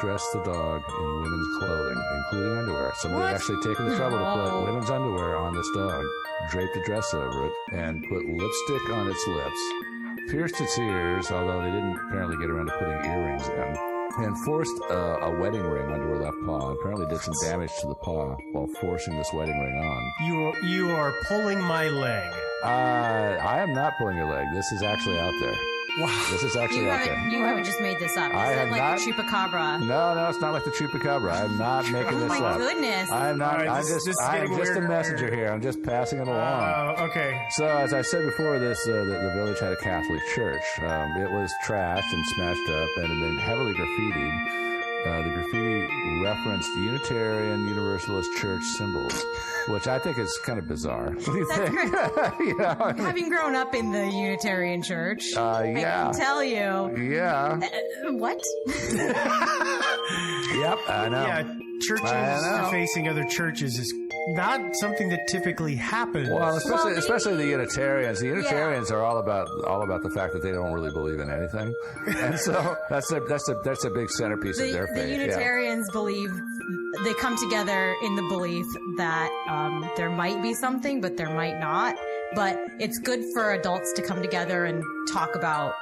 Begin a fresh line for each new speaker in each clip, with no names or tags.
dress the dog in women's clothing, including underwear. Somebody had actually taken the trouble to put women's underwear on this dog, draped a dress over it, and put lipstick on its lips, pierced its ears, although they didn't apparently get around to putting earrings in, and forced a wedding ring onto her left paw. Apparently did some damage to the paw while forcing this wedding ring on.
You are pulling my leg.
I am not pulling your leg. This is actually out there.
Wow.
This is actually out there.
You haven't just made this up.
I
Is
have
it like
not.
the chupacabra?
No, it's not like the chupacabra. I'm not making this
Oh
up.
my goodness.
I'm not.
All right,
I'm
this is
just
getting
a
weirder.
messenger here. I'm just passing it along.
Okay.
So, as I said before, the village had a Catholic church. It was trashed and smashed up and had been heavily graffitied. The graffiti referenced Unitarian Universalist church symbols, which I think is kind of bizarre. What do you think? You know, I mean,
Having grown up in the Unitarian Church,
yeah.
I can tell you.
Yeah.
What?
Yep, I know.
Yeah,
I
churches
know.
facing other churches is not something that typically happens.
Well, especially the Unitarians. The Unitarians are all about the fact that they don't really believe in anything, and so that's a big centerpiece of their faith.
The Unitarians believe they come together in the belief that there might be something, but there might not. But it's good for adults to come together and talk about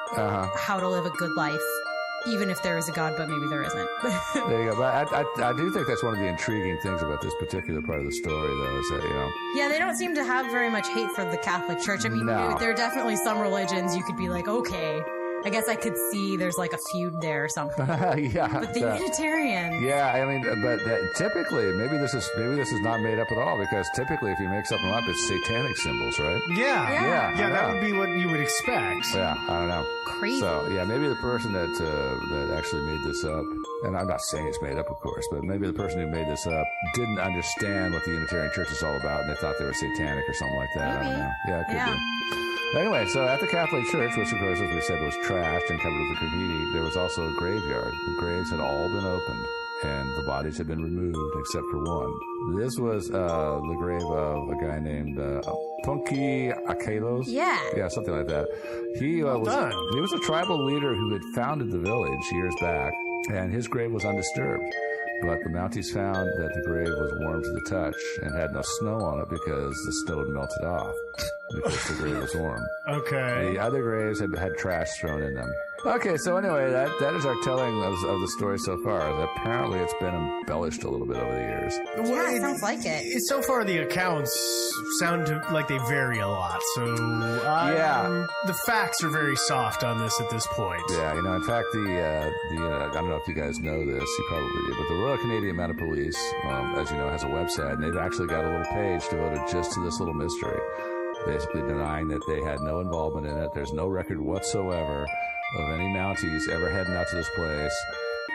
how to live a good life, even if there is a God, but maybe there isn't.
There you go. But I do think that's one of the intriguing things about this particular part of the story, though, is that, you know.
Yeah, they don't seem to have very much hate for the Catholic Church. I mean,
No.
there are definitely some religions you could be like, okay, I guess I could see there's like a feud there or something.
Yeah.
But the Unitarians.
Yeah, I mean, but typically, maybe this is not made up at all, because typically, if you make something up, it's satanic symbols, right?
Yeah,
Yeah, I
that
know.
would be what you would expect.
Yeah, I don't know.
Crazy.
So, yeah, maybe the person that actually made this up, and I'm not saying it's made up, of course, but maybe the person who made this up didn't understand what the Unitarian Church is all about, and they thought they were satanic or something like that.
Maybe.
I don't know. Yeah, it could
Yeah.
be. Anyway, so at the Catholic Church, which of course, as we said, was trashed and covered with graffiti, there was also a graveyard. The graves had all been opened, and the bodies had been removed except for one. This was the grave of a guy named Punki Akalos.
Yeah.
Something like that. He
done.
he was a tribal leader who had founded the village years back, and his grave was undisturbed. But the Mounties found that the grave was warm to the touch and had no snow on it because the snow had melted off because the grave was warm.
Okay.
The other graves had trash thrown in them. Okay, so anyway, that is our telling of the story so far. Apparently, it's been embellished a little bit over the years.
Yeah, it sounds like it.
So far, the accounts sound like they vary a lot. So, the facts are very soft on this at this point.
Yeah, in fact, I don't know if you guys know this, you probably do, but the Royal Canadian Mounted Police, as you know, has a website, and they've actually got a little page devoted just to this little mystery, basically denying that they had no involvement in it. There's no record whatsoever of any Mounties ever heading out to this place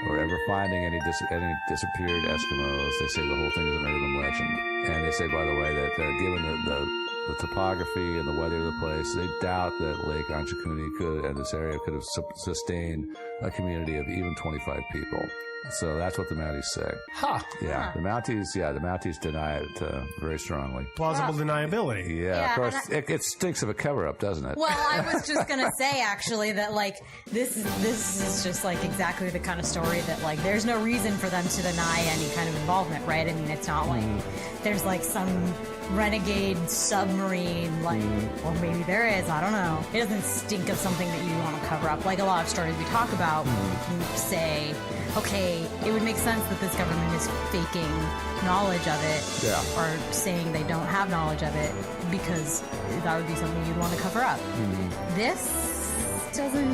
or ever finding any disappeared Eskimos. They say the whole thing is an urban legend. And they say, by the way, that given the topography and the weather of the place, they doubt that Lake Anchikuni and this area could have sustained a community of even 25 people. So that's what the Mounties say. Yeah, the Mounties deny it very strongly.
Plausible deniability.
Yeah, of course, it stinks of a cover-up, doesn't it?
Well, I was just gonna say actually that like this is just like exactly the kind of story that like there's no reason for them to deny any kind of involvement, right? I mean, it's not like there's like some renegade submarine, like, or maybe there is, I don't know. It doesn't stink of something that you want to cover up. Like a lot of stories we talk about, you say, okay, it would make sense that this government is faking knowledge of it, or saying they don't have knowledge of it, because that would be something you'd want to cover up. This doesn't.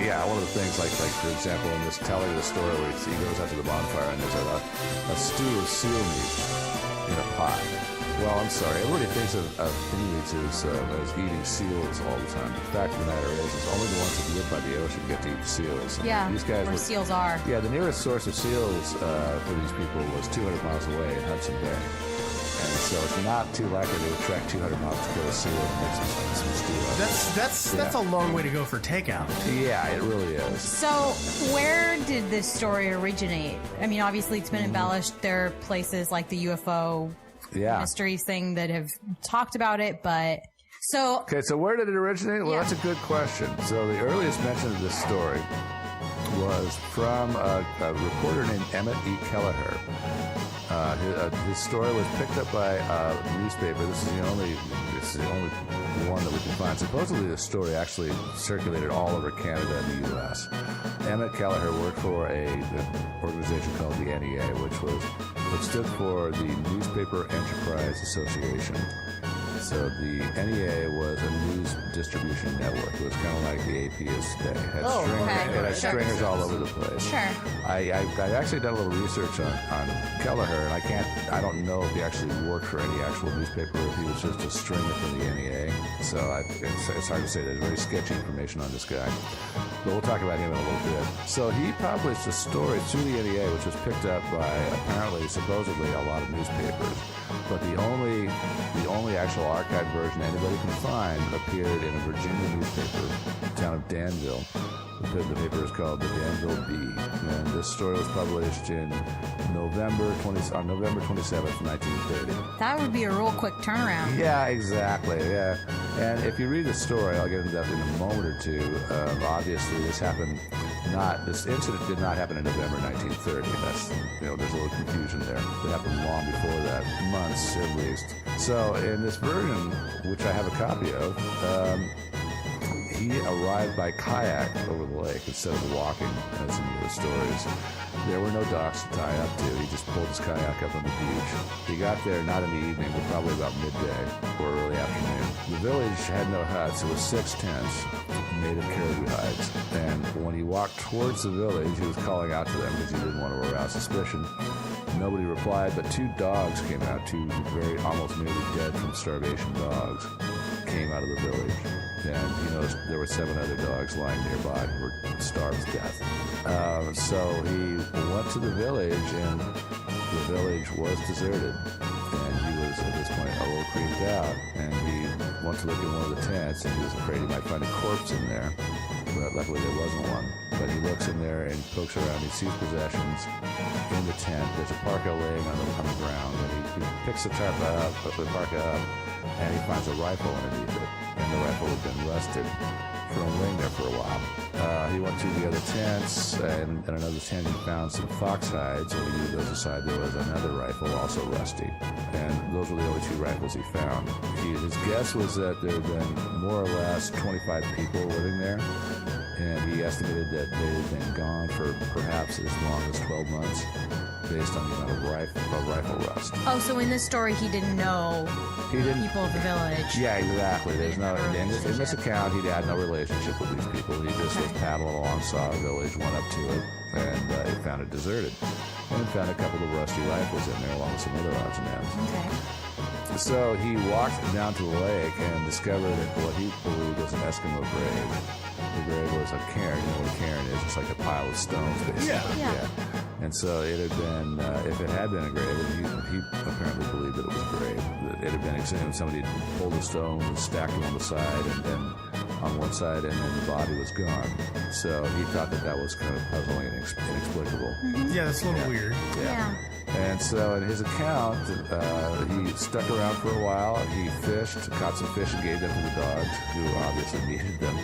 Yeah, one of the things, like for example, in this telling of the story where he goes out to the bonfire and there's a stew of seal meat in a pot. Well, I'm sorry. Everybody thinks of Inuits as eating seals all the time. The fact of the matter is only the ones that live by the ocean get to eat seals.
Yeah,
these guys
where seals are.
Yeah, the nearest source of seals for these people was 200 miles away in Hudson Bay. And so it's not too likely they would trek 200 miles to kill a seal and make some stew out of it.
That's a long way to go for takeout.
Yeah, it really is.
So, where did this story originate? I mean, obviously it's been embellished. There are places like the UFO mysteries thing that have talked about it, but
Okay, so where did it originate? Well, that's a good question. So the earliest mention of this story was from a reporter named Emmett E. Kelleher. His story was picked up by a newspaper. This is the only one that we can find. Supposedly, the story actually circulated all over Canada and the U.S. Emmett Kelleher worked for an organization called the NEA, which stood for the Newspaper Enterprise Association. So the NEA was a news distribution network. It was kind of like the AP is today. It had stringers all over the place.
Sure.
I've actually done a little research on Kelleher, and I don't know if he actually worked for any actual newspaper or if he was just a stringer for the NEA. So it's hard to say. There's very sketchy information on this guy. But we'll talk about him in a little bit. So he published a story through the NEA, which was picked up by supposedly a lot of newspapers. But the only actual archived version anybody can find appeared in a Virginia newspaper, the town of Danville. The paper is called the Danville Bee, and this story was published on November 27th, 1930.
That would be a real quick turnaround.
Yeah, exactly. Yeah, and if you read the story, I'll get into that in a moment or two. Obviously, this incident did not happen in November 1930. There's a little confusion there. It happened long before that, months at least. So in this version, which I have a copy of, he arrived by kayak over the lake instead of walking, as in the stories. There were no docks to tie up to. He just pulled his kayak up on the beach. He got there not in the evening, but probably about midday or early afternoon. The village had no huts. It was 6 tents made of caribou hides. And when he walked towards the village, he was calling out to them because he didn't want to arouse suspicion. Nobody replied, but 2 dogs came out, 2 very almost nearly dead from starvation dogs came out of the village. And he noticed there were 7 other dogs lying nearby who were starved to death. So he went to the village, and the village was deserted. And he was, at this point, a little creeped out. And he went to look in one of the tents, and he was afraid he might find a corpse in there. But luckily there wasn't one. But he looks in there and pokes around. He sees possessions in the tent. There's a parka laying on the ground. And he picks the parka up, and he finds a rifle underneath it. And the rifle had been rusted from laying there for a while. He went through the other tents, and in another tent he found some fox hides. When he moved those aside, there was another rifle, also rusty. And those were the only 2 rifles he found. His guess was that there had been more or less 25 people living there, and he estimated that they had been gone for perhaps as long as 12 months, based on the amount of rifle rust.
Oh, so in this story, he didn't know people of the village.
Yeah, exactly. There's no in this account, he had no relationship with these people. He just was paddling along, saw a village, went up to it, and he found it deserted, and found a couple of rusty rifles in there, along with some other odds and ends.
Okay.
So he walked down to the lake and discovered what he believed was an Eskimo grave. The grave was a cairn. You know what a cairn is? It's like a pile of stones, basically.
Yeah.
And so it had been, if it had been a grave, and he apparently believed that it was a grave, that it had been exhumed. Somebody had pulled the stones and stacked them on the side, and then on one side, and then the body was gone. So he thought that was kind of puzzling and inexplicable.
Mm-hmm.
Yeah, that's a little weird.
Yeah.
And so in his account, he stuck around for a while. He fished, caught some fish, and gave them to the dogs, who obviously needed them.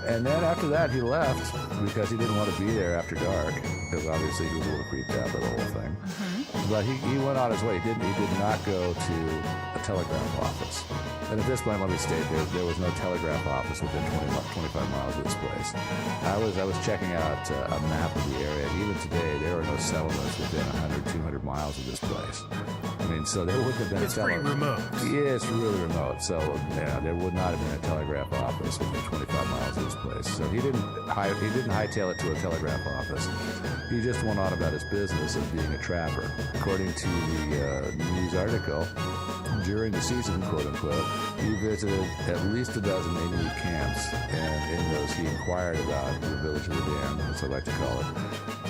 And then after that, he left because he didn't want to be there after dark, because obviously he was a little creeped out by the whole thing. But he went on his way. He did not go to a telegraph office. And at this point, let me state, there was no telegraph office within 25 miles of this place. I was checking out a map of the area, and even today, there are no settlements within 100, 200 miles of this place. I mean, so there wouldn't have been
It's pretty remote.
Yeah, it's really remote. So, yeah, there would not have been a telegraph office within 25 miles of this place. So he didn't hightail it to a telegraph office. He just went on about his business of being a trapper. According to the news article, during the season, quote unquote, he visited at least a dozen Inuit camps, and in those he inquired about the village of the Dam, as I like to call it.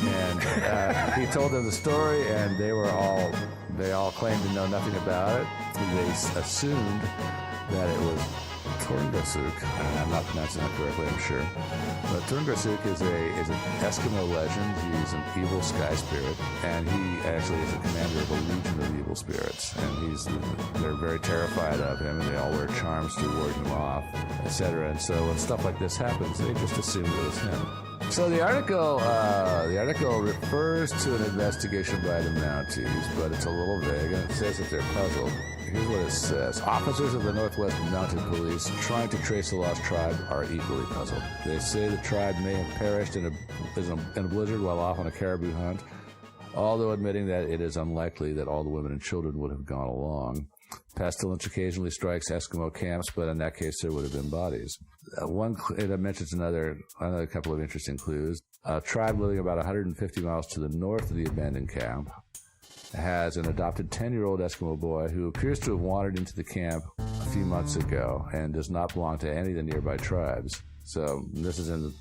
And he told them the story, and they all claimed to know nothing about it. They assumed that it was Tungursuk, and I'm not pronouncing that correctly, I'm sure. But Tungursuk is an Eskimo legend. He's an evil sky spirit, and he actually is a commander of a legion of evil spirits. And they're very terrified of him, and they all wear charms to ward him off, etc. And so when stuff like this happens, they just assume it was him. So the article refers to an investigation by the Mounties, but it's a little vague, and it says that they're puzzled. Here's what it says. Officers of the Northwest Mounted Police trying to trace the lost tribe are equally puzzled. They say the tribe may have perished in a blizzard while off on a caribou hunt, although admitting that it is unlikely that all the women and children would have gone along. Pestilence occasionally strikes Eskimo camps, but in that case there would have been bodies. It mentions another couple of interesting clues. A tribe living about 150 miles to the north of the abandoned camp has an adopted 10-year-old Eskimo boy who appears to have wandered into the camp a few months ago and does not belong to any of the nearby tribes. So this is the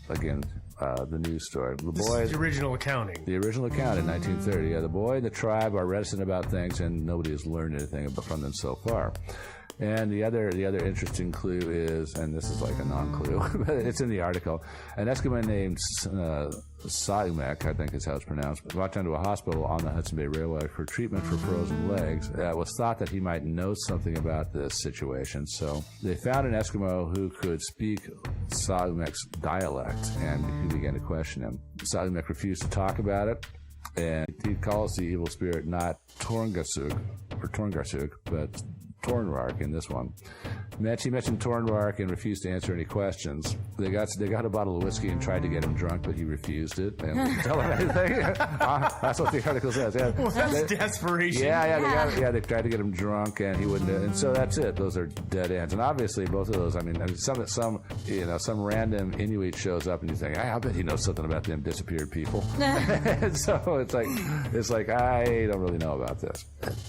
news story.
This is the original accounting.
The original account in 1930. Yeah, the boy and the tribe are reticent about things, and nobody has learned anything from them so far. And the other interesting clue is, and this is like a non-clue, but it's in the article, an Eskimo named Saumek, I think is how it's pronounced, walked into a hospital on the Hudson Bay Railway for treatment for frozen legs. It was thought that he might know something about this situation, so they found an Eskimo who could speak Saumek's dialect, and he began to question him. Saumek refused to talk about it, and he calls the evil spirit not Torngarsuk, but Tornvark in this one. He mentioned Tornvark and refused to answer any questions. They got a bottle of whiskey and tried to get him drunk, but he refused it and didn't tell him anything. That's what the article says. Yeah.
Well, that's desperation.
They tried to get him drunk and he wouldn't. And so that's it. Those are dead ends. And obviously, both of those. I mean, some random Inuit shows up and you think, I bet he knows something about them disappeared people. And so it's like I don't really know about this.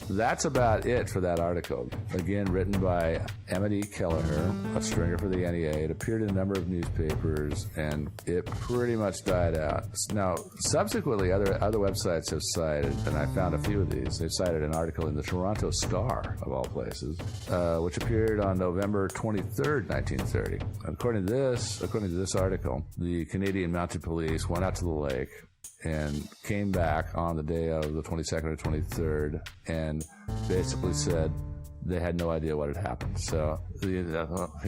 That's about it for that article. Again, written by Emmett E. Kelleher, a stringer for the NEA. It appeared in a number of newspapers, and it pretty much died out. Now, subsequently, other websites have cited, and I found a few of these. They've cited an article in the Toronto Star, of all places, which appeared on November 23rd, 1930. According to this article, the Canadian Mounted Police went out to the lake and came back on the day of the 22nd or 23rd and basically said they had no idea what had happened. So, here,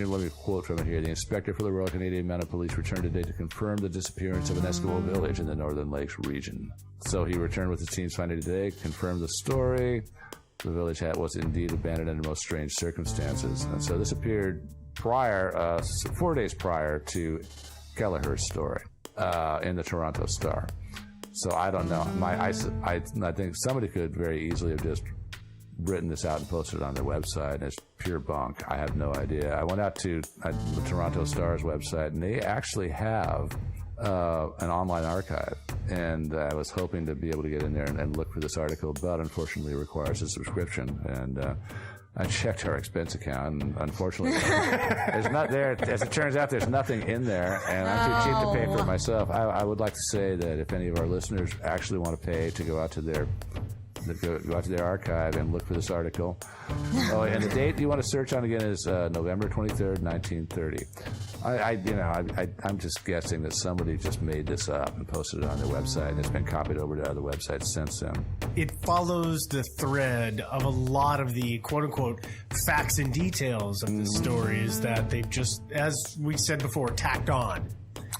let me quote from it here. The inspector for the Royal Canadian Mounted Police returned today to confirm the disappearance of an Eskimo village in the Northern Lakes region. So he returned with his team's finding today, confirmed the story. The village was indeed abandoned under most strange circumstances. And so this appeared 4 days prior to Kelleher's story in the Toronto Star. So I don't know. I think somebody could very easily have just written this out and posted it on their website. It's pure bunk. I have no idea. I went out to the Toronto Star's website, and they actually have an online archive. And I was hoping to be able to get in there and look for this article, but unfortunately it requires a subscription. And I checked our expense account, and unfortunately, there's not there. As it turns out, there's nothing in there, and I'm too cheap to pay for it myself. I would like to say that if any of our listeners actually want to pay to go out to their archive and look for this article. Oh, and the date you want to search on again is November 23rd, 1930. I'm just guessing that somebody just made this up and posted it on their website, and it's been copied over to other websites since then.
It follows the thread of a lot of the quote-unquote facts and details of the stories that they've just, as we said before, tacked on.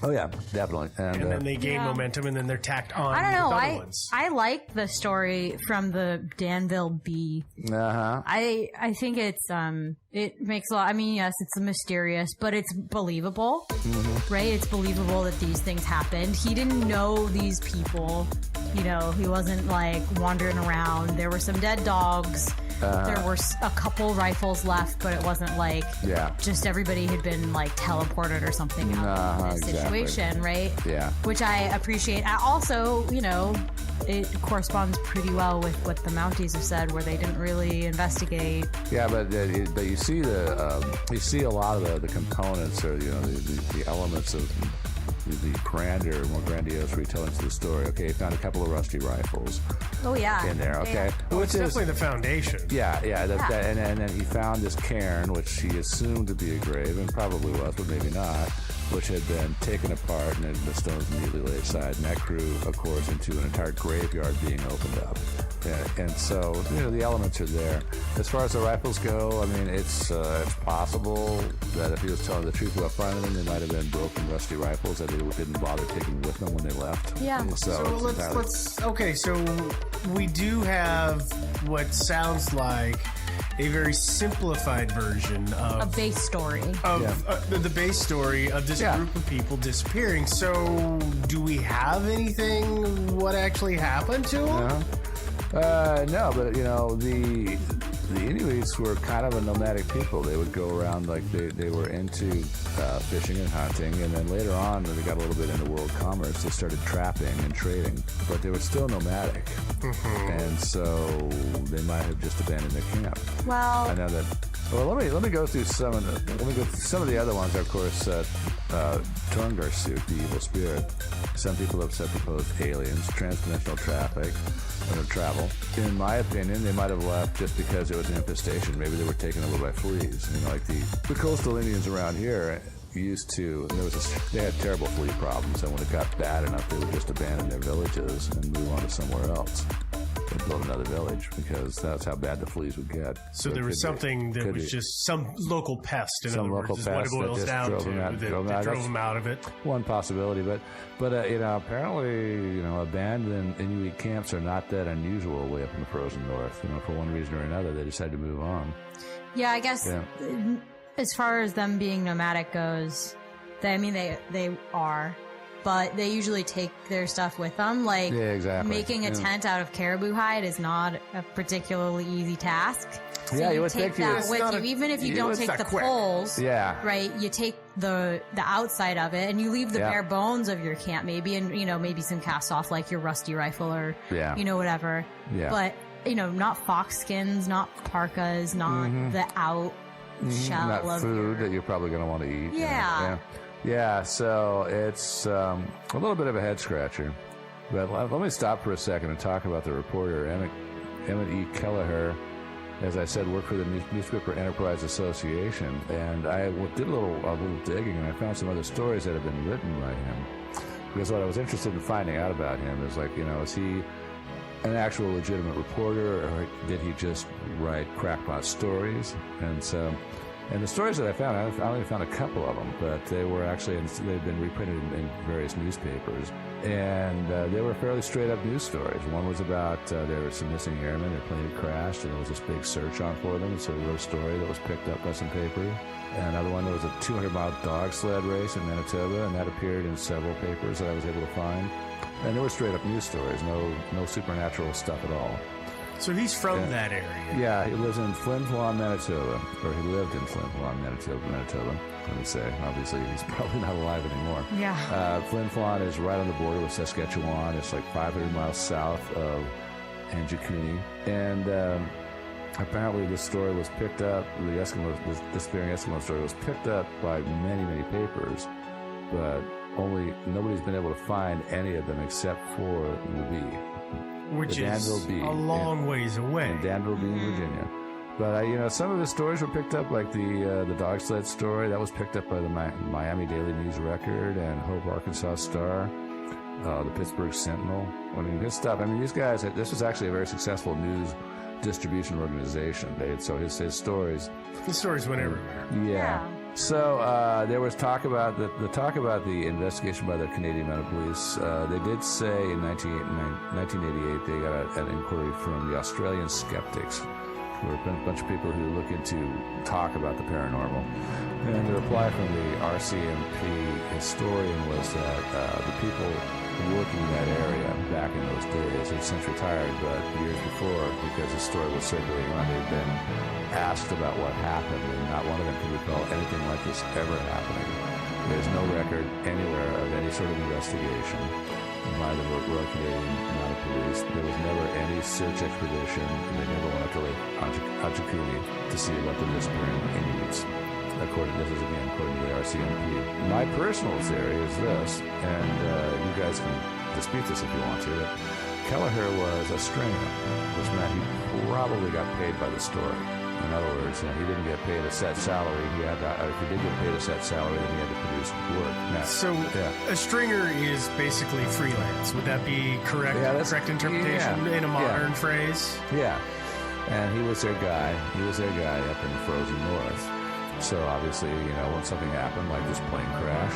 Oh yeah, definitely. And
then they gain momentum, and then they're tacked on.
I don't know.
With other ones.
I like the story from the Danville Bee. I think it's it makes a lot. I mean, yes, it's mysterious, but it's believable, right? It's believable that these things happened. He didn't know these people. You know, he wasn't like wandering around. There were some dead dogs. There were a couple rifles left, but it wasn't like just everybody had been like teleported or something out of this situation, right?
Yeah.
Which I appreciate. I also, you know, it corresponds pretty well with what the Mounties have said, where they didn't really investigate.
Yeah, but you see a lot of the components, or you know, the elements of the more grandiose retellings of the story. Okay, he found a couple of rusty rifles.
Oh yeah,
in there. Okay,
well, it's definitely the foundation.
And then he found this cairn, which he assumed to be a grave, and probably was, but maybe not. which had been taken apart and then the stones immediately laid aside. And that grew, of course, into an entire graveyard being opened up. And so, the elements are there. As far as the rifles go, I mean, it's possible that if he was telling the truth about finding them, they might have been broken, rusty rifles that they didn't bother taking with them when they left.
Yeah.
So okay, so we do have what sounds like a very simplified version of
A base story.
the base story of this group of people disappearing. So, do we have anything? What actually happened to them?
No, but the Inuits were kind of a nomadic people. They would go around like they were into fishing and hunting, and then later on, when they got a little bit into world commerce, they started trapping and trading, but they were still nomadic, and so they might have just abandoned their camp.
Well,
I know that. Well, let me go through some of the other ones. Of course, Tungarsuk, the evil spirit. Some people have said proposed aliens, transdimensional travel. In my opinion, they might have left just because it was an infestation. Maybe they were taken over by fleas. Like the coastal Indians around here used to. They had terrible flea problems, and when it got bad enough, they would just abandon their villages and move on to somewhere else. And build another village because that's how bad the fleas would get.
So there was something that was just some local pest. In other words, is what it boils down to. That drove them out of it.
One possibility, but apparently, abandoned Inuit camps are not that unusual way up in the frozen north. For one reason or another, they decided to move on.
Yeah, I guess as far as them being nomadic goes, they are. But they usually take their stuff with them. Like, making a tent out of caribou hide is not a particularly easy task. So
you would
take that with you, even if you don't take the poles.
Yeah.
Right? You take the outside of it, and you leave the bare bones of your camp, maybe, and maybe some cast off, like your rusty rifle or whatever.
Yeah.
But not fox skins, not parkas, not the out shell
not
of
food that you're probably going to want to eat.
Yeah.
Yeah, so it's a little bit of a head scratcher. But let me stop for a second and talk about the reporter, Emmett E. Kelleher. As I said, worked for the Newspaper Enterprise Association, and I did a little digging, and I found some other stories that have been written by him. Because what I was interested in finding out about him is is he an actual legitimate reporter, or did he just write crackpot stories? And the stories that I found, I only found a couple of them, but they were they've been reprinted in various newspapers. And they were fairly straight up news stories. One was about there were some missing airmen, their plane had crashed, and there was this big search on for them. So he wrote a story that was picked up by some papers. And another one, there was a 200-mile dog sled race in Manitoba, and that appeared in several papers that I was able to find. And they were straight up news stories, no supernatural stuff at all.
So he's from that area.
Yeah, he lives in Flin Flon, Manitoba, or he lived in Flin Flon, Manitoba. Let me say, obviously, he's probably not alive anymore.
Yeah.
Flin Flon is right on the border with Saskatchewan. It's like 500 miles south of Anjikuni, and apparently this story was picked up. The disappearing Eskimo story was picked up by many papers, but nobody's been able to find any of them except for Louis.
Which is a long ways away.
In Danville Beach, Virginia. But, some of the stories were picked up, like the dog sled story. That was picked up by the Miami Daily News Record and Hope, Arkansas Star, the Pittsburgh Sentinel. His stuff. These guys, this was actually a very successful news distribution organization. His stories.
The stories went everywhere.
Yeah. So there was talk about the investigation by the Canadian Mounted Police. They did say in 1988 they got an inquiry from the Australian Skeptics, who are a bunch of people who look into talk about the paranormal. And the reply from the RCMP historian was that the people working in that area back in those days had since retired, but years before, because the story was circulating around, they'd been asked about what happened, and not one of them could recall anything like this ever happening. There's no record anywhere of any sort of investigation by the Royal Canadian Mounted Police. There was never any search expedition, and they never went up to Lake Anjikuni to see about the disappearing Inuits. According to the RCMP. My personal theory is this, and you guys can dispute this if you want to, that Kelleher was a stringer, which meant he probably got paid by the story. In other words, he didn't get paid a set salary. He had to, if he did get paid a set salary, then he had to produce work. Now,
So
yeah.
a stringer is basically freelance. Would that be correct?
Yeah, that's-
correct interpretation
yeah,
in a modern
yeah.
phrase?
Yeah, and he was their guy. He was their guy up in the frozen north. So obviously, when something happened, like this plane crash,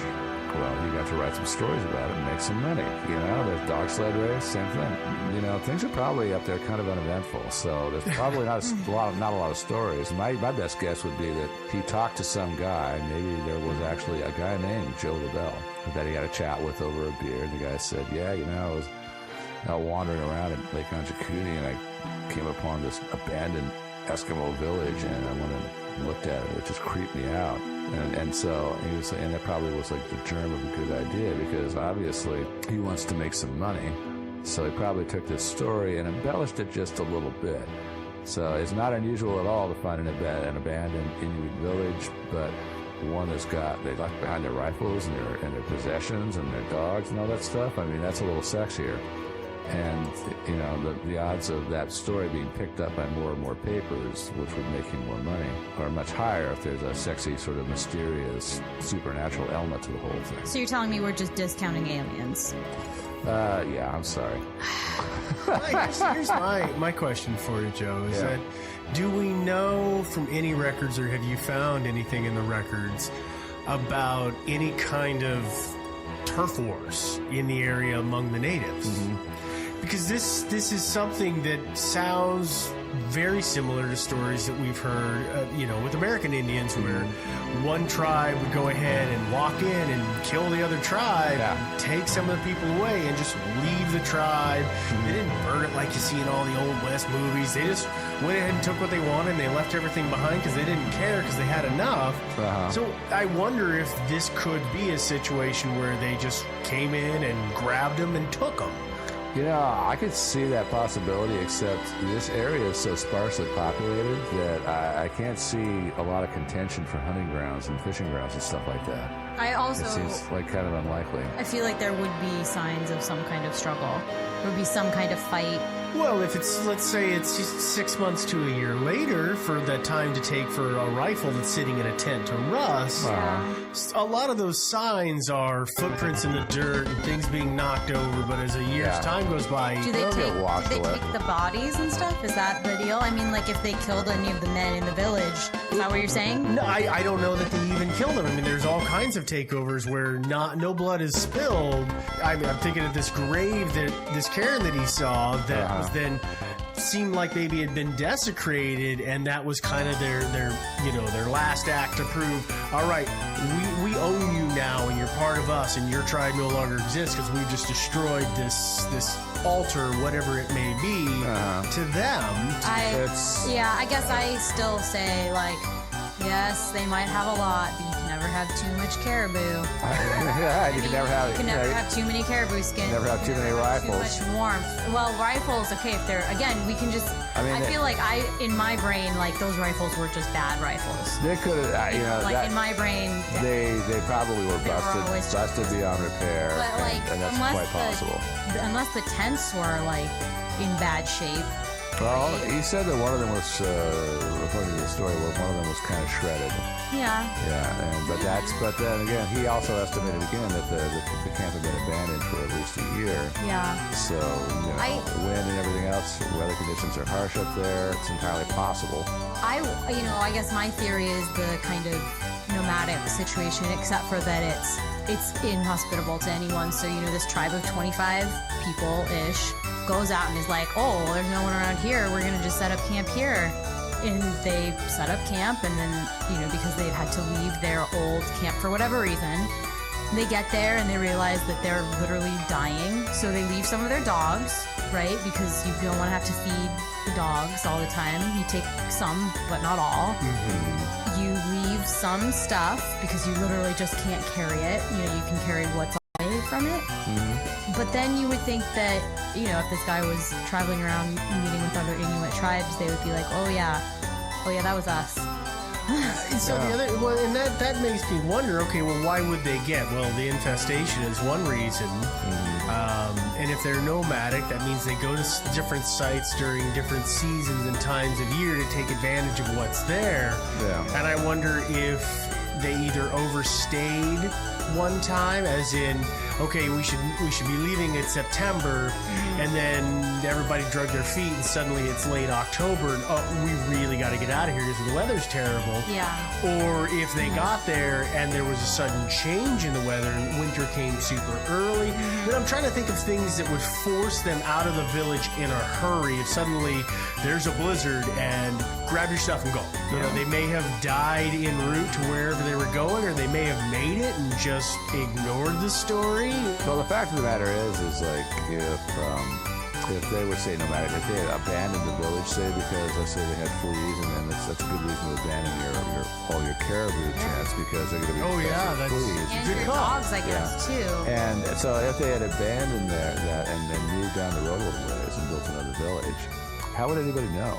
well, he got to write some stories about it and make some money. There's dog sled race, same thing. Things are probably up there kind of uneventful. So there's probably not a lot of stories. My best guess would be that he talked to some guy. Maybe there was actually a guy named Joe LaBelle that he had a chat with over a beer. And the guy said, "Yeah, I was out wandering around at Lake Anjakuni, and I came upon this abandoned Eskimo village, and I went and looked at it. It just creeped me out." And so he was saying that probably was like the germ of a good idea, because obviously he wants to make some money. So he probably took this story and embellished it just a little bit. So it's not unusual at all to find an abandoned Inuit village, but one that's they left behind their rifles and their possessions and their dogs and all that stuff. I mean, that's a little sexier. And, the odds of that story being picked up by more and more papers, which would make him more money, are much higher if there's a sexy, sort of mysterious, supernatural element to the whole thing.
So you're telling me we're just discounting aliens?
Yeah, I'm sorry.
Here's my question for you, Joe, is that do we know from any records, or have you found anything in the records about any kind of turf wars in the area among the natives?
Mm-hmm.
Because this is something that sounds very similar to stories that we've heard, with American Indians, where one tribe would go ahead and walk in and kill the other tribe, and take some of the people away, and just leave the tribe. They didn't burn it like you see in all the old West movies. They just went ahead and took what they wanted, and they left everything behind because they didn't care, because they had enough. So I wonder if this could be a situation where they just came in and grabbed them and took them.
I could see that possibility, except this area is so sparsely populated that I can't see a lot of contention for hunting grounds and fishing grounds and stuff like that. It seems like kind of unlikely.
I feel like there would be signs of some kind of struggle. There would be some kind of fight.
Well, if it's, let's say it's just 6 months to a year later for the time to take for a rifle that's sitting in a tent to rust, a lot of those signs are footprints in the dirt and things being knocked over, but as a year's time goes by,
Do they take the bodies and stuff? Is that the deal? I mean, like, if they killed any of the men in the village, is that what you're saying?
No, I don't know that they even killed them. I mean, there's all kinds of takeovers where no blood is spilled. I mean, I'm thinking of this grave that this cairn that he saw that was then seemed like maybe had been desecrated, and that was kind of their last act to prove, all right, we own you now, and you're part of us, and your tribe no longer exists because we've just destroyed this altar, whatever it may be, to them.
I guess I still say, like, yes, they might have a lot, but you can never have too much caribou.
You can never have
too many caribou skins.
Never have too many rifles.
Too much warmth. Well, rifles, okay, if they're, again, we can just, I feel like in my brain, like, those rifles were just bad rifles.
They could have,
in my brain.
They probably were busted beyond repair,
But, like,
and that's quite possible.
Unless the tents were, like, in bad shape.
Well, he said that one of them was, according to the story, one of them was kind of shredded.
Yeah.
Yeah, but then again, he also estimated again that the camp had been abandoned for at least a year.
Yeah.
So, wind and everything else, weather conditions are harsh up there. It's entirely possible.
I guess my theory is the kind of nomadic situation, except for that it's inhospitable to anyone. So, this tribe of 25 people-ish goes out and is like, oh, there's no one around here, we're going to just set up camp here. And they set up camp, and then, because they've had to leave their old camp for whatever reason, they get there and they realize that they're literally dying. So they leave some of their dogs, right? Because you don't want to have to feed the dogs all the time. You take some, but not all. Mm-hmm. You leave some stuff because you literally just can't carry it. You can carry what's away from it. Mm-hmm. But then you would think that, if this guy was traveling around meeting with other Inuit tribes, they would be like, oh yeah, that was us.
So and that makes me wonder, okay, well, why would they get? Well, the infestation is one reason. And if they're nomadic, that means they go to different sites during different seasons and times of year to take advantage of what's there.
Yeah.
And I wonder if they either overstayed one time, as in, okay, we should be leaving in September, and then everybody drug their feet, and suddenly it's late October, and we really got to get out of here because the weather's terrible.
Yeah.
Or if they got there and there was a sudden change in the weather and winter came super early. Then I'm trying to think of things that would force them out of the village in a hurry. If suddenly there's a blizzard and grab your stuff and go. You know, they may have died en route to wherever they were going, or they may have made it and just ignored the story.
Well, the fact of the matter is like if they were, say, nomadic, if they had abandoned the village, say, because let's say they had fleas, and then that's a good reason to abandon all your caribou chance, because they're going to be
that's
fleas.
And
Good
your
call.
dogs, I guess, too.
And so if they had abandoned that and then moved down the road a little ways and built another village, how would anybody know?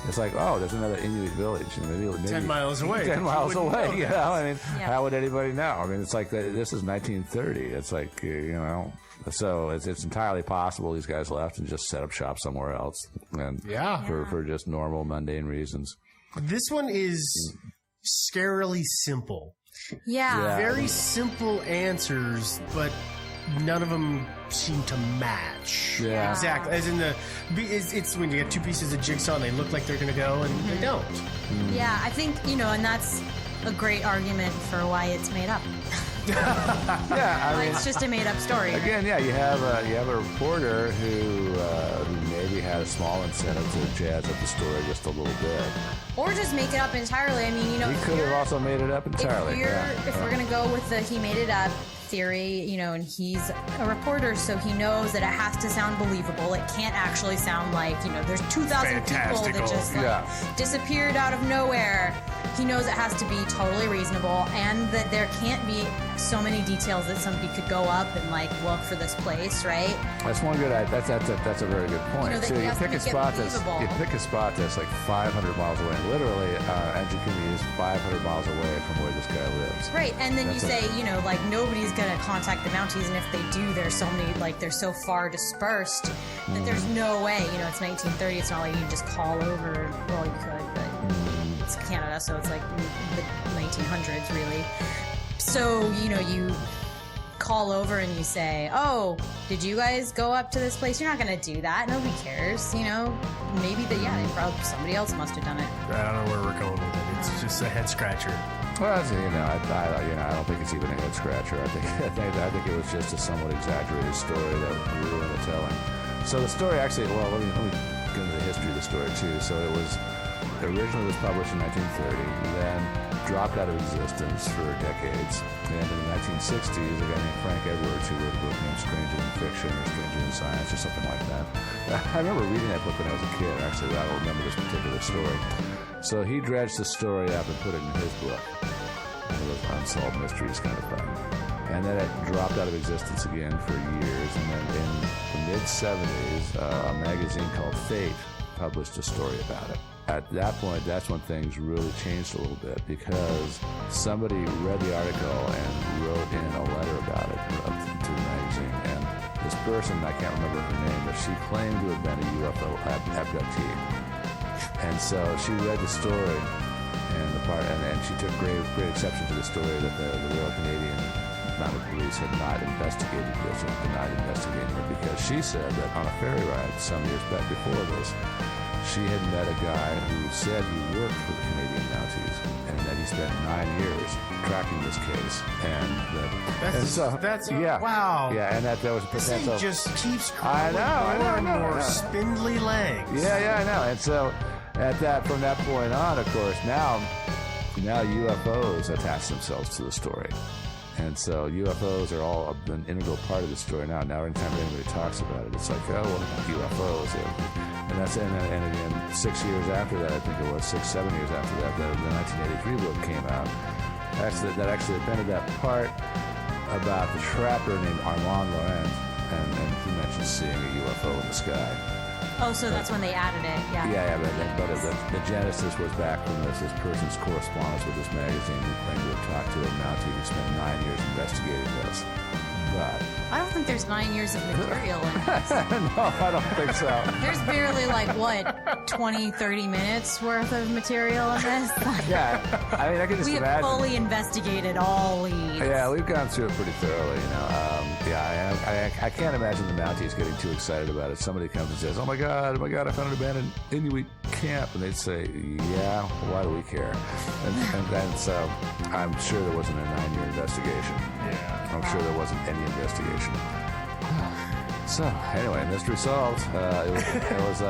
It's like, oh, there's another Inuit village. Maybe
10 miles away.
10 miles away,
know.
you know? I mean,
Yeah.
how would anybody know? I mean, it's like, this is 1930. It's like, you know, so it's entirely possible these guys left and just set up shop somewhere else. And
Yeah.
for just normal, mundane reasons.
This one is scarily simple.
Yeah.
Very simple answers, but none of them seem to match.
Yeah.
Exactly. As in it's when you get two pieces of jigsaw and they look like they're going to go and they don't.
Yeah, I think, and that's a great argument for why it's made up.
Yeah, I
Like,
mean,
it's just a made up story.
again, yeah, you have a reporter who maybe had a small incentive to jazz up the story just a little bit.
Or just make it up entirely. I mean,
He
if
could have also made it up entirely.
If we're going to go with the he made it up theory, and he's a reporter, so he knows that it has to sound believable. It can't actually sound like, there's 2,000 people that
Fantastical.
just
Yeah.
disappeared out of nowhere. He knows it has to be totally reasonable, and that there can't be so many details that somebody could go up and look for this place, right?
That's one good. That's a very good point.
that
So
he
you
has to
pick a
make it
spot
believable.
that's like 500 miles away. And literally, Anjikuni is 500 miles away from where this guy lives.
Right, and then
That's
you say, nobody's gonna contact the Mounties, and if they do, there's so many, they're so far dispersed that there's no way. It's 1930. It's not like you can just call over. Well, you could, but it's Canada, so it's like the 1900s, really. So you call over and you say, "Oh, did you guys go up to this place?" You're not gonna do that. Nobody cares. Maybe they probably somebody else must have done it.
I don't know where we're going with it. It's just a head scratcher.
Well, I don't think it's even a head scratcher. I think it was just a somewhat exaggerated story that we were into telling. So the story actually, let me go into the history of the story too. So originally was published in 1930, then dropped out of existence for decades. And in the 1960s, a guy named Frank Edwards, who wrote a book named Stranger Than Fiction or Stranger Than Science or something like that. I remember reading that book when I was a kid. Actually, I don't remember this particular story. So he dredged the story up and put it in his book. One of those unsolved mysteries kind of thing. And then it dropped out of existence again for years. And then in the mid-70s, a magazine called Fate published a story about it. At that point, that's when things really changed a little bit, because somebody read the article and wrote in a letter about it to the magazine. And this person, I can't remember her name, but she claimed to have been a UFO abductee. And so she read the story, and she took great exception to the story that the Royal Canadian Mounted Police had not investigated this, or denied investigating it, because she said that on a ferry ride some years back before this, she had met a guy who said he worked for the Canadian Mounties, and that he spent 9 years tracking this case.
Wow.
Yeah, and that there was a
This thing
potential.
just keeps
I
growing
know,
more and
I
more
know.
spindly legs.
Yeah, I know. And so, from that point on, of course, now UFOs attach themselves to the story. And so UFOs are all an integral part of the story now. Now, anytime anybody talks about it, it's like, oh, what about UFOs? And again, 6 years after that, I think it was 6-7 years after that, the 1983 book came out. That actually appended that part about the trapper named Armand Laurent, and he mentioned seeing a UFO in the sky.
Oh, so that's when they added it. Yeah.
But the genesis was back from this person's correspondence with this magazine, who claimed to have talked to a Mountie who spent 9 years investigating this. not.
I don't think there's 9 years of material in this.
No, I don't think so.
There's barely like, what, 20, 30 minutes worth of material in this?
Yeah, I mean, I can just
We have
imagine.
fully investigated all leads.
Yeah, we've gone through it pretty thoroughly, you know. I can't imagine the Mounties getting too excited about it. Somebody comes and says, oh my God, I found an abandoned Inuit camp. And they'd say, yeah, why do we care? And so I'm sure there wasn't a 9-year investigation.
Yeah.
I'm sure there wasn't any investigation. So, anyway, mystery solved. It was